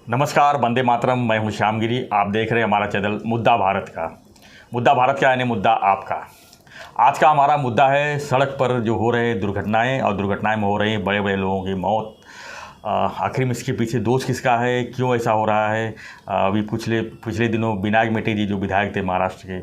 नमस्कार, वंदे मातरम। मैं हूं श्यामगिरी। आप देख रहे हैं हमारा चैनल मुद्दा भारत का। मुद्दा भारत का यानी मुद्दा आपका। आज का हमारा मुद्दा है सड़क पर जो हो रहे दुर्घटनाएं और दुर्घटनाएं में हो रही बड़े बड़े लोगों की मौत। आखिर में इसके पीछे दोष किसका है, क्यों ऐसा हो रहा है। अभी पिछले दिनों विनायक मेटे जी जो विधायक थे महाराष्ट्र के,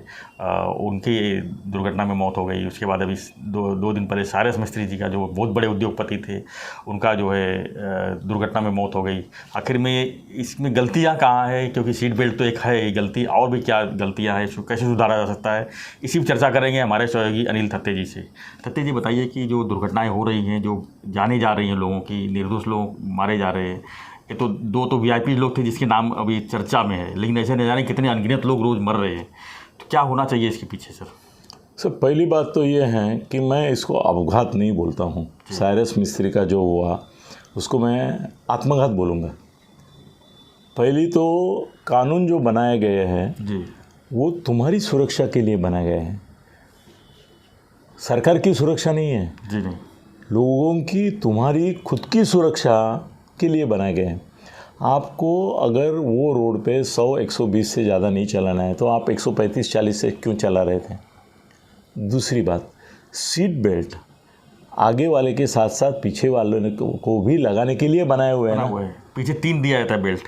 उनकी दुर्घटना में मौत हो गई। उसके बाद अभी दो दिन पहले साइरस मिस्त्री जी का, जो बहुत बड़े उद्योगपति थे, उनका जो है दुर्घटना में मौत हो गई। आखिर में इसमें गलतियां कहाँ है, क्योंकि सीट बेल्ट तो एक है गलती, और भी क्या गलतियाँ हैं, कैसे सुधारा जा सकता है, इसी पर चर्चा करेंगे हमारे सहयोगी अनिल थत्ते जी से। थत्ते जी, बताइए कि जो दुर्घटनाएँ हो रही हैं, जो जानी जा रही हैं लोगों की, निर्दोष लोग मारे जा रहे हैं। ये तो दो वीआईपी लोग थे जिसके नाम अभी चर्चा में है, लेकिन ऐसे न जाने कितने अनगिनत लोग रोज़ मर रहे हैं। तो क्या होना चाहिए इसके पीछे सर? सर, पहली बात तो ये है कि मैं इसको अपघात नहीं बोलता हूँ। साइरस मिस्त्री का जो हुआ उसको मैं आत्मघात बोलूँगा। पहली तो कानून जो बनाए गए हैं जी, वो तुम्हारी सुरक्षा के लिए बनाए गए हैं, सरकार की सुरक्षा नहीं है। जी नहीं, लोगों की, तुम्हारी खुद की सुरक्षा के लिए बनाए गए हैं। आपको अगर वो रोड पे 100-120 से ज़्यादा नहीं चलाना है तो आप 135-40 से क्यों चला रहे थे? दूसरी बात, सीट बेल्ट आगे वाले के साथ साथ पीछे वाले को भी लगाने के लिए बनाए हुए हैं ना। पीछे 3 दिया जाता है बेल्ट।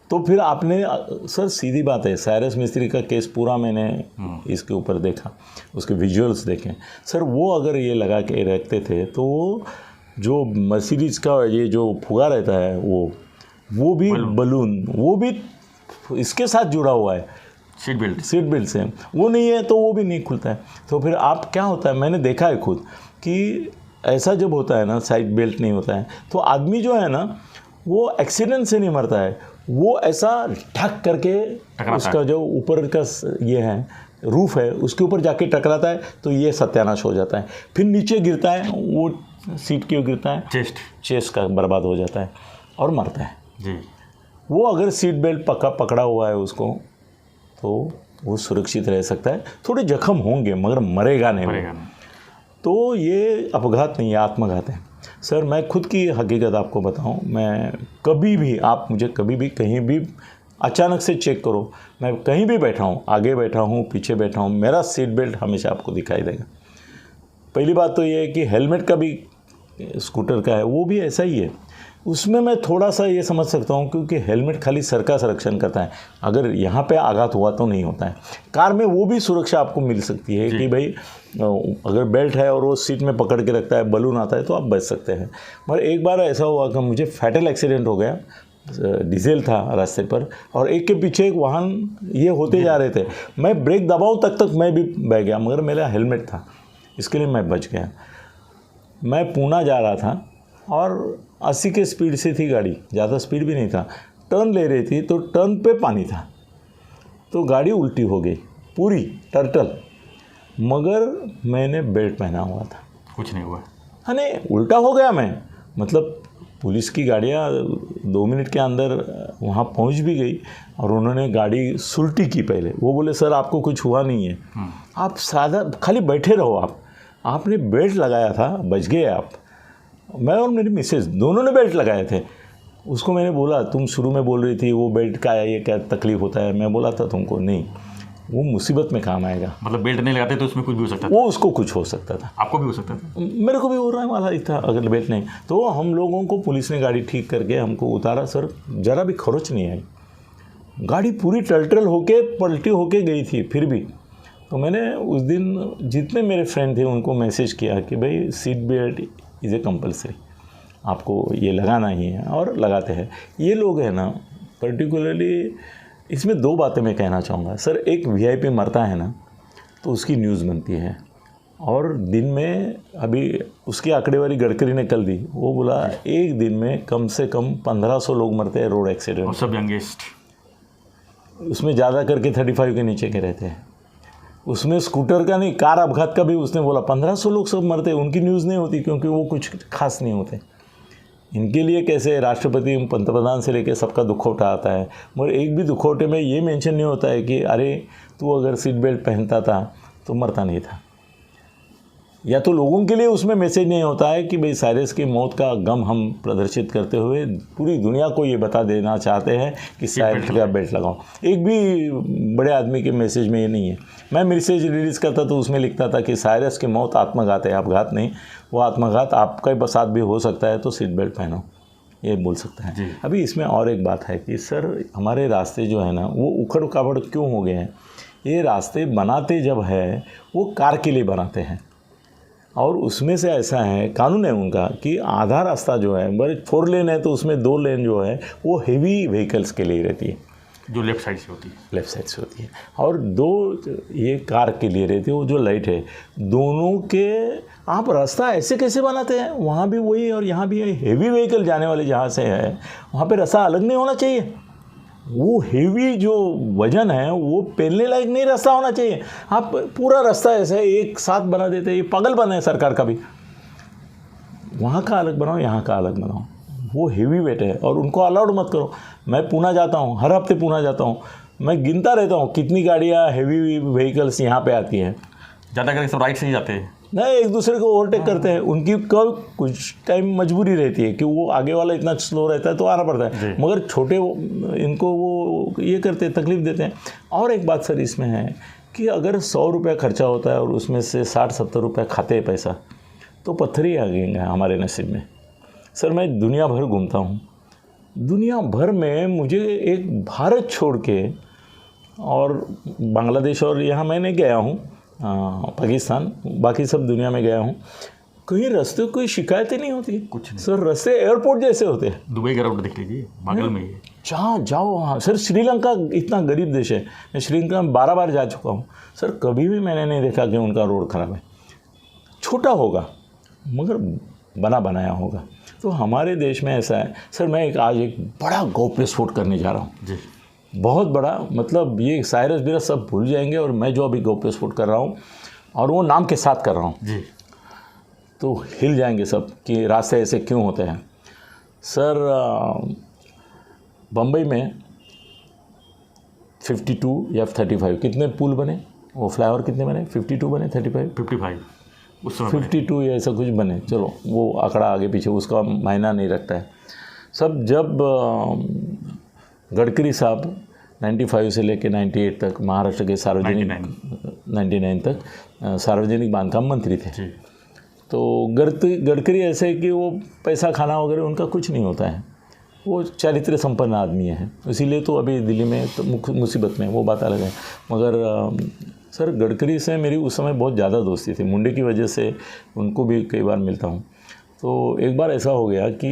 तो फिर आपने, सर सीधी बात है, साइरस मिस्त्री का केस पूरा मैंने इसके ऊपर देखा, उसके विजुअल्स देखे। सर वो अगर ये लगा के रखते थे तो वो जो मर्सिडीज़ का ये जो फुगा रहता है वो भी बलून, वो भी इसके साथ जुड़ा हुआ है सीट बेल्ट से, वो नहीं है तो वो भी नहीं खुलता है। तो फिर आप क्या होता है, मैंने देखा है खुद कि ऐसा जब होता है ना, साइड बेल्ट नहीं होता है तो आदमी जो है ना वो एक्सीडेंट से नहीं मरता है, वो ऐसा ढक करके उसका जो ऊपर का ये है रूफ है उसके ऊपर जाके टकराता है तो ये सत्यानाश हो जाता है। फिर नीचे गिरता है, वो सीट क्यों गिरता है, चेस्ट का बर्बाद हो जाता है और मरता है जी। वो अगर सीट बेल्ट पकड़ा हुआ है उसको तो वो सुरक्षित रह सकता है। थोड़े जख्म होंगे मगर मरेगा नहीं। तो ये अपघात नहीं है, आत्मघात है। सर मैं खुद की हकीकत आपको बताऊं, मैं कभी भी, आप मुझे कभी भी कहीं भी अचानक से चेक करो, मैं कहीं भी बैठा हूं, आगे बैठा हूं, पीछे बैठा हूं, मेरा सीट बेल्ट हमेशा आपको दिखाई देगा। पहली बात तो ये है कि हेलमेट का भी, स्कूटर का है वो भी ऐसा ही है। उसमें मैं थोड़ा सा ये समझ सकता हूँ क्योंकि हेलमेट खाली सर का संरक्षण करता है, अगर यहाँ पे आघात हुआ तो नहीं होता है। कार में वो भी सुरक्षा आपको मिल सकती है कि भाई अगर बेल्ट है और वो सीट में पकड़ के रखता है, बलून आता है तो आप बच सकते हैं। मगर एक बार ऐसा हुआ कि मुझे फैटल एक्सीडेंट हो गया, डीजल था रास्ते पर और एक के पीछे एक वाहन ये होते जा रहे थे, मैं ब्रेक दबाऊँ तक मैं भी बह गया, मगर मेरा हेलमेट था, इसके लिए मैं बच गया। मैं पूना जा रहा था और 80 के स्पीड से थी गाड़ी, ज़्यादा स्पीड भी नहीं था, टर्न ले रही थी तो टर्न पे पानी था तो गाड़ी उल्टी हो गई पूरी टर्टल, मगर मैंने बेल्ट पहना हुआ था, कुछ नहीं हुआ। हाँ नहीं, उल्टा हो गया मैं, मतलब पुलिस की गाड़ियाँ 2 मिनट के अंदर वहाँ पहुँच भी गई और उन्होंने गाड़ी सुलटी की। पहले वो बोले सर आपको कुछ हुआ नहीं है, आप सादा खाली बैठे रहो, आपने बेल्ट लगाया था, बच गए आप। मैं और मेरी मिसेस दोनों ने बेल्ट लगाए थे। उसको मैंने बोला तुम शुरू में बोल रही थी वो बेल्ट का ये क्या तकलीफ होता है, मैं बोला था तुमको नहीं, वो मुसीबत में काम आएगा। मतलब बेल्ट नहीं लगाते तो उसमें कुछ भी हो सकता था? वो उसको कुछ हो सकता था, आपको भी हो सकता था, मेरे को भी हो रहा है वाला ही था अगर बेल्ट नहीं। तो हम लोगों को पुलिस ने गाड़ी ठीक करके हमको उतारा। सर ज़रा भी खरोच नहीं आई, गाड़ी पूरी टलटल होके पलटी होके गई थी फिर भी। तो मैंने उस दिन जितने मेरे फ्रेंड थे उनको मैसेज किया कि भाई seat belt is a compulsory, आपको ये लगाना ही है, और लगाते हैं। ये लोग हैं ना, पर्टिकुलरली इसमें 2 बातें मैं कहना चाहूँगा। सर एक वीआईपी मरता है ना तो उसकी न्यूज़ बनती है, और दिन में अभी उसकी आंकड़ेवारी गडकरी ने कल दी, वो बोला एक दिन में कम से कम 1500 लोग मरते हैं रोड एक्सीडेंट, और सब यंगेस्ट, उसमें ज़्यादा करके 35 के नीचे के रहते हैं। उसमें स्कूटर का नहीं, कार अपघात का भी उसने बोला 1500 लोग सब मरते हैं, उनकी न्यूज़ नहीं होती क्योंकि वो कुछ खास नहीं होते। इनके लिए कैसे राष्ट्रपति पंतप्रधान से लेकर सबका दुखौटा आता है, मगर एक भी दुखौटे में ये मेंशन नहीं होता है कि अरे तू अगर सीट बेल्ट पहनता था तो मरता नहीं था। या तो लोगों के लिए उसमें मैसेज नहीं होता है कि भाई साइरस की मौत का गम हम प्रदर्शित करते हुए पूरी दुनिया को ये बता देना चाहते हैं कि साइरस का बेल्ट लगाओ। एक भी बड़े आदमी के मैसेज में ये नहीं है। मैं मैसेज रिलीज़ करता तो उसमें लिखता था कि साइरस की मौत आत्मघात है, अपघात नहीं। वो आत्मघात आपका साथ भी हो सकता है, तो सीट बेल्ट पहनो, ये बोल सकता है। अभी इसमें और एक बात है कि सर हमारे रास्ते जो है ना वो उखड़ खाबड़ क्यों हो गए हैं। ये रास्ते बनाते जब है वो कार के लिए बनाते हैं, और उसमें से ऐसा है, कानून है उनका कि आधा रास्ता जो है, बड़े 4 लेन है तो उसमें 2 लेन जो है वो हेवी व्हीकल्स के लिए रहती है, जो लेफ्ट साइड से होती है, लेफ़्ट साइड से होती है, और 2 ये कार के लिए रहती है। वो जो लाइट है दोनों के, आप रास्ता ऐसे कैसे बनाते हैं, वहाँ भी वही और यहाँ भी हेवी व्हीकल जाने वाले जहाँ से है वहाँ पे रास्ता अलग नहीं होना चाहिए। वो हेवी जो वजन है वो पहनने लायक नहीं रास्ता होना चाहिए। आप पूरा रास्ता ऐसे एक साथ बना देते हैं, ये पागल बना है सरकार का भी। वहाँ का अलग बनाओ, यहाँ का अलग बनाओ। वो हेवी वेट है और उनको अलाउड मत करो। मैं पूना जाता हूँ, हर हफ्ते पूना जाता हूँ, मैं गिनता रहता हूँ कितनी गाड़ियाँ हेवी व्हीकल्स यहाँ पे आती हैं। ज़्यादा करके सब राइट से ही जाते हैं, नहीं, एक दूसरे को ओवरटेक करते हैं। उनकी कब कुछ टाइम मजबूरी रहती है कि वो आगे वाला इतना स्लो रहता है तो आना पड़ता है, मगर छोटे इनको वो ये करते हैं, तकलीफ देते हैं। और एक बात सर इसमें है कि अगर 100 रुपया खर्चा होता है और उसमें से 60-70 रुपया खाते हैं पैसा, तो पत्थर ही आ गए हमारे नसीब में। सर मैं दुनिया भर घूमता हूँ, दुनिया भर में मुझे एक भारत छोड़ के और बांग्लादेश और यहाँ मैंने गया हूँ, पाकिस्तान, बाकी सब दुनिया में गया हूँ, कहीं रास्ते कोई शिकायतें नहीं होती कुछ नहीं। सर रास्ते एयरपोर्ट जैसे होते हैं। दुबई का रोड देख लीजिए, बगल में ही है। जहाँ जाओ वहाँ। सर श्रीलंका इतना गरीब देश है, मैं श्रीलंका में 12 बार जा चुका हूँ सर, कभी भी मैंने नहीं देखा कि उनका रोड खराब है। छोटा होगा मगर बना बनाया होगा। तो हमारे देश में ऐसा है सर। मैं आज एक बड़ा गोप्य स्फोट करने जा रहा हूँ जी, बहुत बड़ा, मतलब ये साइरस बिरस सब भूल जाएंगे, और मैं जो अभी गोप्य स्फोट कर रहा हूँ और वो नाम के साथ कर रहा हूँ जी, तो हिल जाएंगे सब कि रास्ते ऐसे क्यों होते हैं। सर बम्बई में 52 या 35 कितने पुल बने, वो फ्लाईओवर कितने बने, 52 बने, 55 उस समय 52 या ऐसा कुछ बने। चलो वो आंकड़ा आगे पीछे उसका मायना नहीं रखता है। सब जब गडकरी साहब 95 से लेकर 98 तक महाराष्ट्र के सार्वजनिक 99 तक सार्वजनिक बांधकाम मंत्री थे, तो गडकरी ऐसे कि वो पैसा खाना वगैरह उनका कुछ नहीं होता है, वो चारित्र संपन्न आदमी है, इसीलिए तो अभी दिल्ली में तो मुसीबत में, वो बात अलग है। मगर सर गडकरी से मेरी उस समय बहुत ज़्यादा दोस्ती थी, मुंडे की वजह से उनको भी कई बार मिलता हूँ। तो एक बार ऐसा हो गया कि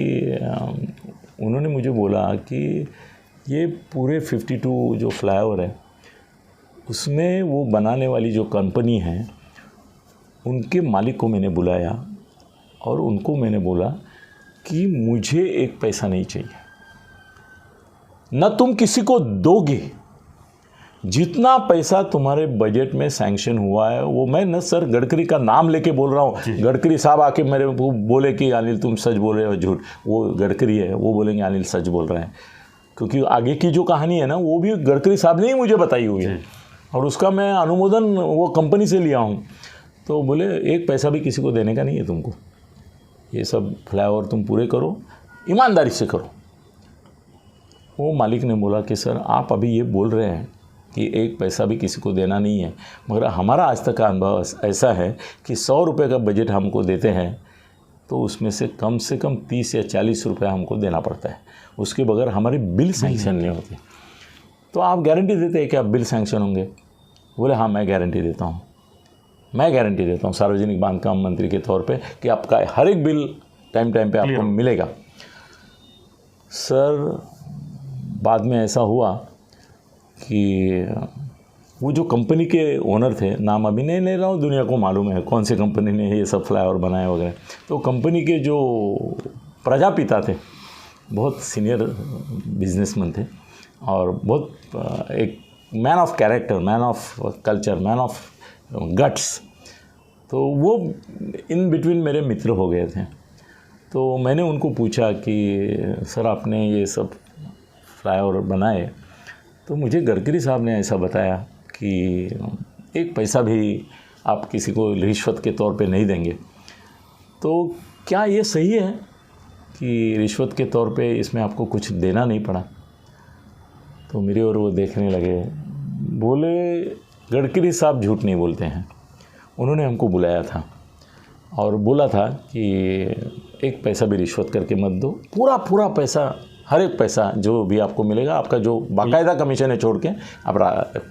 उन्होंने मुझे बोला कि ये पूरे 52 जो फ्लाईओवर है उसमें वो बनाने वाली जो कंपनी है उनके मालिक को मैंने बुलाया और उनको मैंने बोला कि मुझे एक पैसा नहीं चाहिए, न तुम किसी को दोगे, जितना पैसा तुम्हारे बजट में सैंक्शन हुआ है वो। मैं न सर गडकरी का नाम लेके बोल रहा हूँ, गडकरी साहब आके मेरे को बोले कि अनिल तुम सच बोल रहे हो झूठ, वो गडकरी है वो बोलेंगे अनिल सच बोल रहे हैं, क्योंकि आगे की जो कहानी है ना वो भी गडकरी साहब ने ही मुझे बताई हुई है और उसका मैं अनुमोदन वो कंपनी से लिया हूँ। तो बोले एक पैसा भी किसी को देने का नहीं है तुमको, ये सब फ्लाईओवर तुम पूरे करो, ईमानदारी से करो। वो मालिक ने बोला कि सर आप अभी ये बोल रहे हैं कि एक पैसा भी किसी को देना नहीं है, मगर हमारा आज तक का अनुभव ऐसा है कि 100 रुपये का बजट हमको देते हैं तो उसमें से कम 30 या 40 रुपये हमको देना पड़ता है, उसके बगैर हमारी बिल सैंक्शन नहीं होती। तो आप गारंटी देते हैं कि आप बिल सैंक्शन होंगे? बोले हाँ मैं गारंटी देता हूँ, मैं गारंटी देता हूँ सार्वजनिक बांधकाम मंत्री के तौर पे कि आपका हर एक बिल टाइम पे आपको मिलेगा। सर बाद में ऐसा हुआ कि वो जो कंपनी के ओनर थे, नाम अभी नहीं ले रहा हूँ, दुनिया को मालूम है कौन सी कंपनी ने ये सब फ्लाईओवर बनाए वगैरह, तो कंपनी के जो प्रजापिता थे बहुत सीनियर बिजनेसमैन थे और बहुत एक man of character, man of culture, man of guts, तो वो इन बिटवीन मेरे मित्र हो गए थे। तो मैंने उनको पूछा कि सर आपने ये सब फ्लाईओवर बनाए, तो मुझे गडकरी साहब ने ऐसा बताया कि एक पैसा भी आप किसी को रिश्वत के तौर पे नहीं देंगे। तो क्या ये सही है कि रिश्वत के तौर पे इसमें आपको कुछ देना नहीं पड़ा? तो मेरी ओर वो देखने लगे, बोले गडकरी साहब झूठ नहीं बोलते हैं। उन्होंने हमको बुलाया था और बोला था कि एक पैसा भी रिश्वत करके मत दो, पूरा पूरा पैसा, हर एक पैसा जो भी आपको मिलेगा, आपका जो बाकायदा कमीशन है छोड़ के आप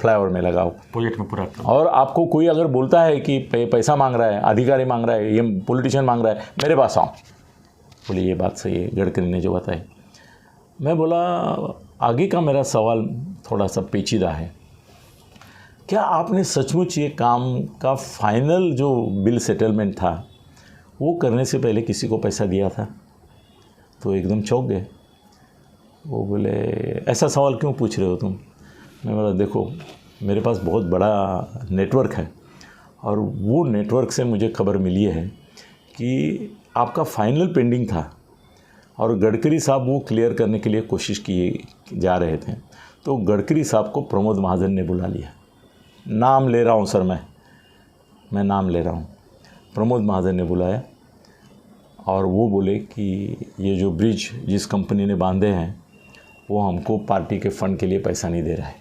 फ्लाईओवर में लगाओ, प्रोजेक्ट में पूरा। और आपको कोई अगर बोलता है कि पैसा मांग रहा है, अधिकारी मांग रहा है, ये पॉलिटिशियन मांग रहा है, मेरे पास आओ। बोले ये बात सही है गडकरी ने जो बताई। मैं बोला आगे का मेरा सवाल थोड़ा सा पेचीदा है, क्या आपने सचमुच ये काम का फाइनल जो बिल सेटलमेंट था वो करने से पहले किसी को पैसा दिया था? तो एकदम चौंक गए। वो बोले ऐसा सवाल क्यों पूछ रहे हो तुम? मैं बोला देखो मेरे पास बहुत बड़ा नेटवर्क है और वो नेटवर्क से मुझे खबर मिली है कि आपका फाइनल पेंडिंग था और गडकरी साहब वो क्लियर करने के लिए कोशिश किए जा रहे थे। तो गडकरी साहब को प्रमोद महाजन ने बुला लिया। नाम ले रहा हूँ सर, मैं नाम ले रहा हूँ। प्रमोद महाजन ने बुलाया और वो बोले कि ये जो ब्रिज जिस कंपनी ने बांधे हैं वो हमको पार्टी के फ़ंड के लिए पैसा नहीं दे रहा है,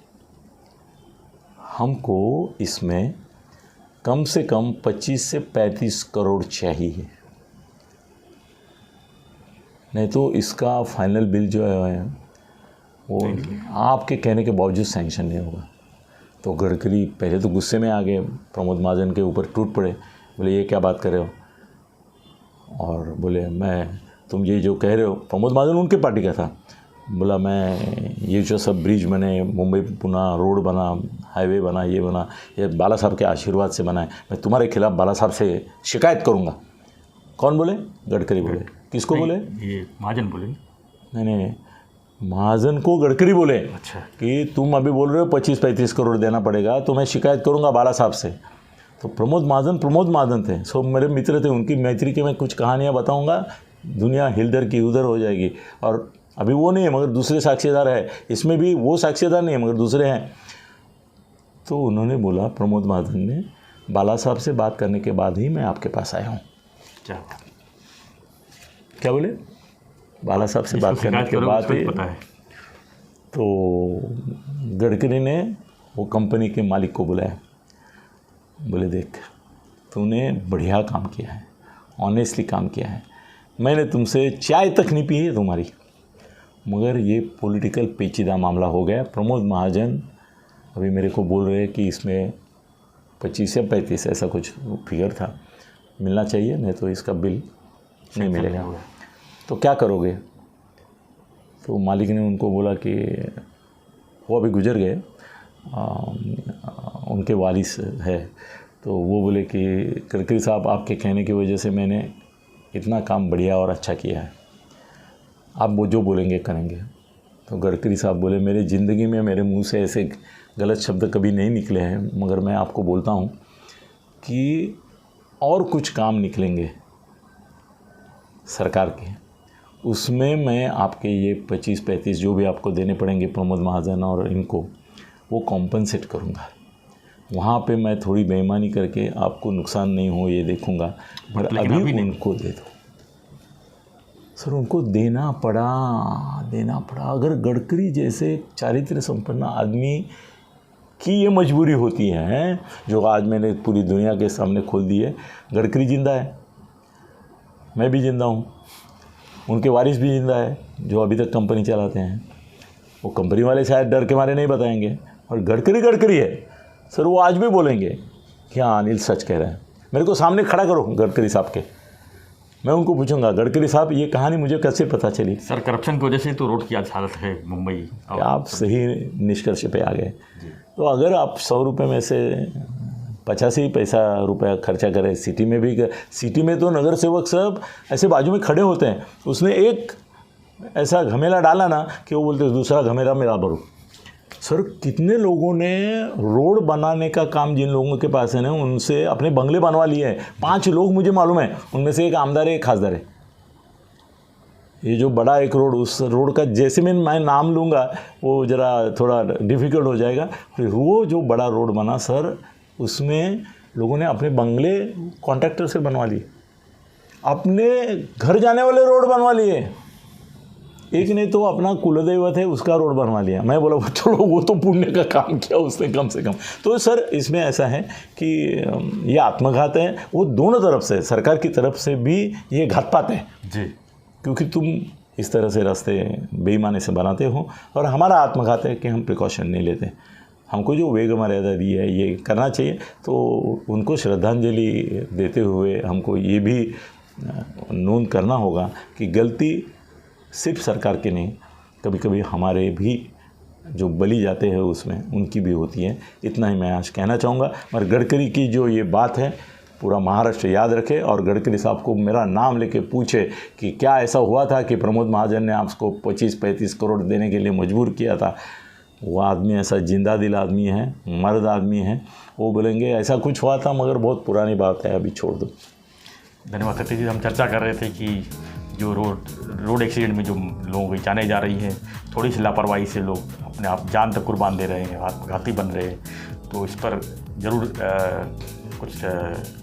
हमको इसमें कम से कम 25 से 35 करोड़ चाहिए, नहीं तो इसका फाइनल बिल जो है वो आपके कहने के बावजूद सैंक्शन नहीं होगा। तो गडकरी पहले तो गुस्से में आ गए, प्रमोद महाजन के ऊपर टूट पड़े। बोले ये क्या बात कर रहे हो? और बोले मैं तुम ये जो कह रहे हो, प्रमोद महाजन उनके पार्टी का था, बोला मैं ये जो सब ब्रिज बने, मुंबई पुणे रोड बना, हाईवे बना, ये बाला साहब के आशीर्वाद से बना है, मैं तुम्हारे खिलाफ़ बाला साहब से शिकायत करूँगा। कौन बोले? गडकरी बोले। किसको बोले? ये महाजन बोले। नहीं, महाजन को गडकरी बोले। अच्छा। कि तुम अभी बोल रहे हो 25-35 करोड़ देना पड़ेगा, तो मैं शिकायत करूंगा बाला साहब से। तो प्रमोद महाजन थे, सो मेरे मित्र थे, उनकी मैत्री की मैं कुछ कहानियां बताऊंगा, दुनिया हिलदर की उधर हो जाएगी। और अभी वो नहीं है मगर दूसरे साक्षीदार है, इसमें भी वो साक्षीदार नहीं है मगर दूसरे हैं। तो उन्होंने बोला, प्रमोद महाजन ने, बाला साहब से बात करने के बाद ही मैं आपके पास आया हूँ। क्या बोले? बाला साहब से बात करने के बाद ही। तो गडकरी ने वो कंपनी के मालिक को बुलाया, बोले देख तूने बढ़िया काम किया है, ऑनेस्टली काम किया है, मैंने तुमसे चाय तक नहीं पी है तुम्हारी, मगर ये पॉलिटिकल पेचीदा मामला हो गया। प्रमोद महाजन अभी मेरे को बोल रहे हैं कि इसमें 25 या 35 ऐसा कुछ फिगर था, मिलना चाहिए, नहीं तो इसका बिल नहीं मिलेगा। तो क्या करोगे? तो मालिक ने उनको बोला कि वो अभी गुजर गए, उनके वारिस है। तो वो बोले कि गडकरी साहब आपके कहने की वजह से मैंने इतना काम बढ़िया और अच्छा किया है, आप वो जो बोलेंगे करेंगे। तो गडकरी साहब बोले मेरी ज़िंदगी में मेरे मुंह से ऐसे गलत शब्द कभी नहीं निकले हैं, मगर मैं आपको बोलता हूँ कि और कुछ काम निकलेंगे सरकार के, उसमें मैं आपके ये 25-35 जो भी आपको देने पड़ेंगे प्रमोद महाजन और इनको, वो कॉम्पनसेट करूँगा। वहाँ पे मैं थोड़ी बेईमानी करके आपको नुकसान नहीं हो ये देखूँगा, पर अभी उनको दे दो। सर उनको देना पड़ा। अगर गडकरी जैसे चारित्र संपन्न आदमी की ये मजबूरी होती है, जो आज मैंने पूरी दुनिया के सामने खोल दी है, गडकरी जिंदा है, मैं भी जिंदा हूँ, उनके वारिस भी जिंदा है जो अभी तक कंपनी चलाते हैं। वो कंपनी वाले शायद डर के मारे नहीं बताएंगे, और गडकरी है सर, वो आज भी बोलेंगे कि हाँ अनिल सच कह रहे हैं। मेरे को सामने खड़ा करो गडकरी साहब के, मैं उनको पूछूंगा गडकरी साहब ये कहानी मुझे कैसे पता चली? सर करप्शन की वजह से तो रोड की आज हालत है मुंबई। आप सही निष्कर्ष पे आ गए। तो अगर आप 100 रुपये में से 85 पैसा रुपया खर्चा करें, सिटी में भी सिटी में तो नगर सेवक सब ऐसे बाजू में खड़े होते हैं, उसने एक ऐसा घमेला डाला ना कि वो बोलते दूसरा घमेला मेरा भरो। सर कितने लोगों ने रोड बनाने का काम जिन लोगों के पास है ना, उनसे अपने बंगले बनवा लिए हैं। 5 लोग मुझे मालूम है, उनमें से एक आमदार है, एक खासदार है। ये जो बड़ा एक रोड, उस रोड का जैसे मैं नाम लूँगा वो ज़रा थोड़ा डिफ़िकल्ट हो जाएगा। फिर वो जो बड़ा रोड बना सर, उसमें लोगों ने अपने बंगले कॉन्ट्रैक्टर से बनवा लिए, अपने घर जाने वाले रोड बनवा लिए, एक ने तो अपना कुलदैवत है उसका रोड बनवा लिया। मैं बोला चलो वो तो पुण्य का काम किया उसने कम से कम। तो सर इसमें ऐसा है कि ये आत्मघात है, वो दोनों तरफ से, सरकार की तरफ से भी ये घातपात है जी, क्योंकि तुम इस तरह से रास्ते बेईमानी से बनाते हो, और हमारा आत्मघात है कि हम प्रिकॉशन नहीं लेते। हमको जो वेग मर्यादा दी है ये करना चाहिए, तो उनको श्रद्धांजलि देते हुए हमको ये भी नोट करना होगा कि गलती सिर्फ सरकार की नहीं, कभी कभी हमारे भी जो बलि जाते हैं उसमें उनकी भी होती है। इतना ही मैं आज कहना चाहूँगा। मगर गडकरी की जो ये बात है पूरा महाराष्ट्र याद रखे, और गडकरी साहब को मेरा नाम लेके पूछे कि क्या ऐसा हुआ था कि प्रमोद महाजन ने आपको 25-35 करोड़ देने के लिए मजबूर किया था। वो आदमी ऐसा जिंदा दिल आदमी है, मर्द आदमी है, वो बोलेंगे ऐसा कुछ हुआ था मगर बहुत पुरानी बात है, अभी छोड़ दो। धन्यवाद सतीश जी। हम चर्चा कर रहे थे कि जो रोड एक्सीडेंट में जो लोगों की जाने जा रही है, थोड़ी सी लापरवाही से लोग अपने आप जान तक कुर्बान दे रहे हैं, आत्मघाती बन रहे हैं। तो इस पर ज़रूर कुछ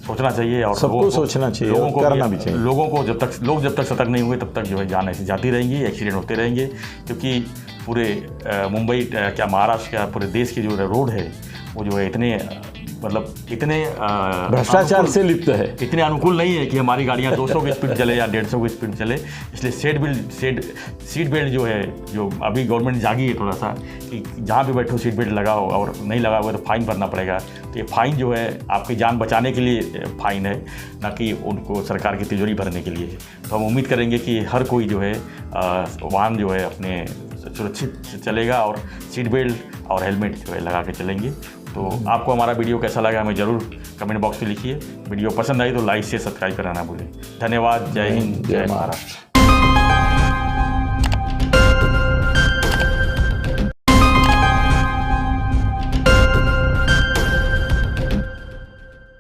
सोचना चाहिए, और सबको सोचना चाहिए, लोगों को करना भी चाहिए। लोगों को जब तक सतर्क नहीं हुए तब तक जो है जान ऐसी जाती रहेंगी, एक्सीडेंट होते रहेंगे। क्योंकि पूरे मुंबई क्या महाराष्ट्र क्या पूरे देश की जो रोड है वो जो है इतने भ्रष्टाचार से लिप्त है, इतने अनुकूल नहीं है कि हमारी गाड़ियाँ 200 की स्पीड चले या 150 की स्पीड चले। इसलिए सीट बेल्ट जो है, जो अभी गवर्नमेंट जागी है थोड़ा सा कि जहाँ भी बैठो सीट बेल्ट लगाओ, और नहीं लगा हुआ तो फाइन भरना पड़ेगा। तो ये फाइन जो है आपकी जान बचाने के लिए फाइन है, ना कि उनको सरकार की तिजोरी भरने के लिए है। तो हम उम्मीद करेंगे कि हर कोई जो है वाहन जो है अपने सुरक्षित चलेगा, और सीट बेल्ट और हेलमेट जो है लगा के चलेंगे। तो आपको हमारा वीडियो कैसा लगा हमें ज़रूर कमेंट बॉक्स में लिखिए। वीडियो पसंद आई तो लाइक से सब्सक्राइब करना ना भूलें। धन्यवाद। जय हिंद, जय महाराष्ट्र।